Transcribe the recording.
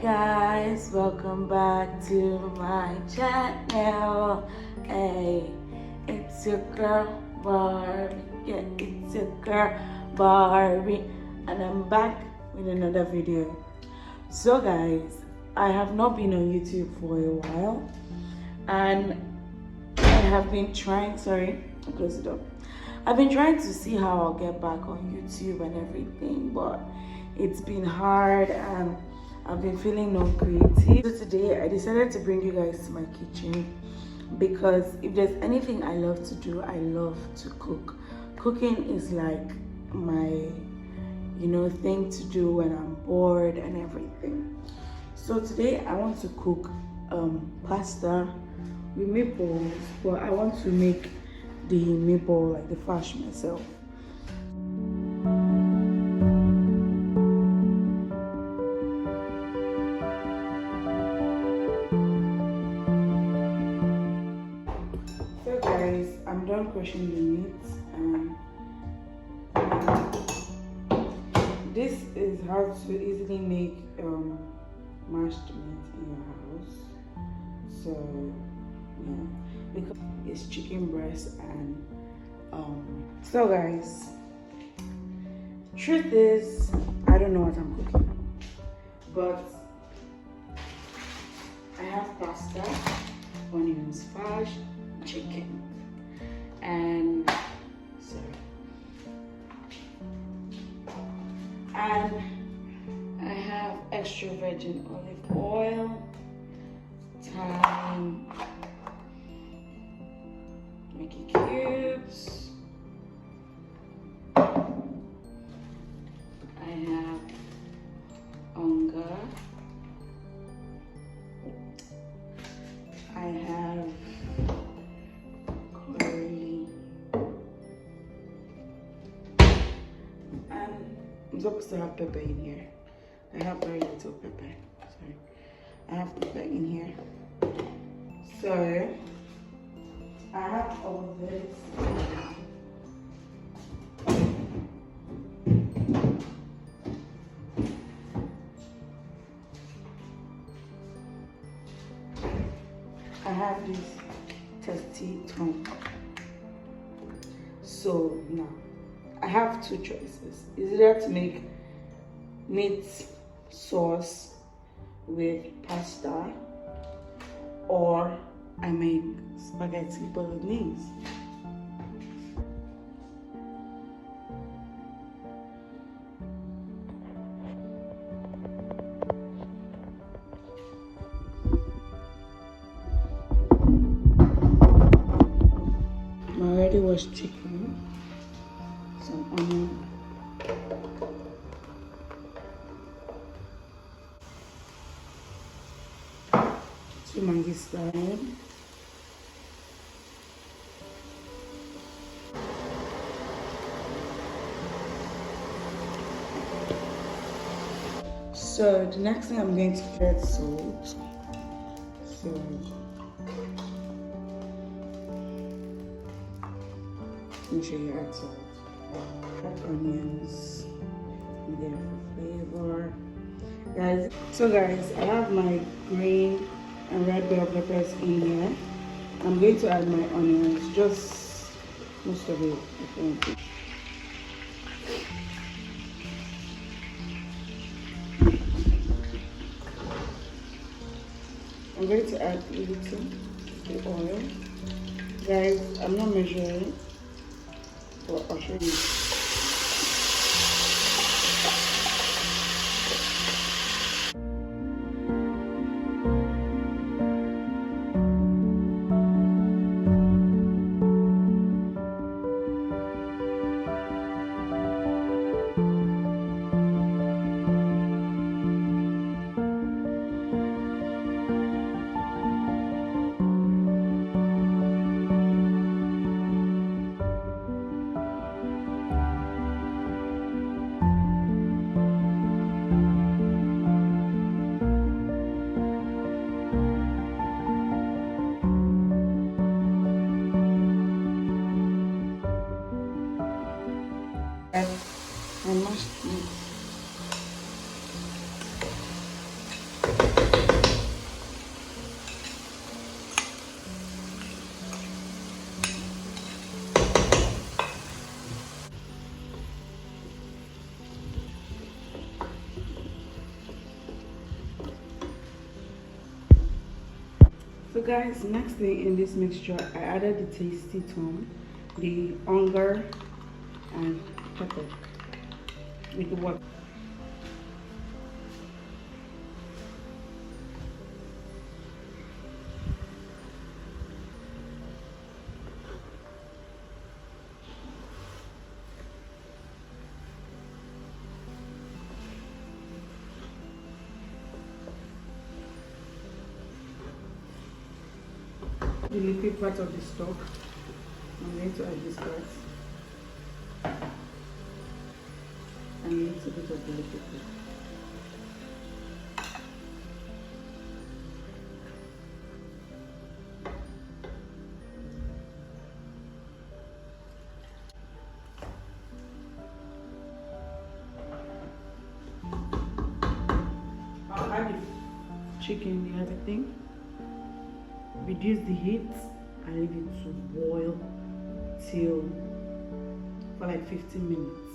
Guys, welcome back to my channel. Hey, it's your girl Barbie. Yeah, it's your girl Barbie, and I'm back with another video. So guys, I have not been on YouTube for a while, and I have been trying, close the door. I've been trying to see how I'll get back on YouTube and everything, but it's been hard and I've been feeling not creative. So today I decided to bring you guys to my kitchen because if there's anything I love to do, I love to cook. Cooking is like my, thing to do when I'm bored and everything. So today I want to cook pasta with meatballs, but I want to make the meatball, like the farce myself. So guys, I'm done crushing the meat, and this is how to easily make mashed meat in your house. So yeah, because it's chicken breast and so guys, truth is I don't know what I'm cooking, but I have pasta, onions, farce, chicken, and I have extra virgin olive oil, thyme, Mickey cubes. I have onga. I have curry. And I'm supposed to have pepper in here. I have very little pepper. Sorry. I have pepper in here. So I have all this. I have this tasty tongue. So now I have two choices. Is either to make meat sauce with pasta, or I make spaghetti bolognese. I already washed chicken, some onion, two mangi style, so the next thing I'm going to get salt. So make sure you add salt. Add onions in there for flavor. Guys, so guys, I have my green and red bell peppers in here. I'm going to add my onions, just most of it, I think. I'm going to add a little the oil. Guys, I'm not measuring, but I'll show you. I mashed meat. guys, next thing in this mixture, I added the tasty tone, the hunger, and pepper with the water. The liquid part of the stock. I'm going to add this part and a little bit of the liquid part. I'll add the chicken and everything. Reduce the heat and leave it to boil till for like 15 minutes.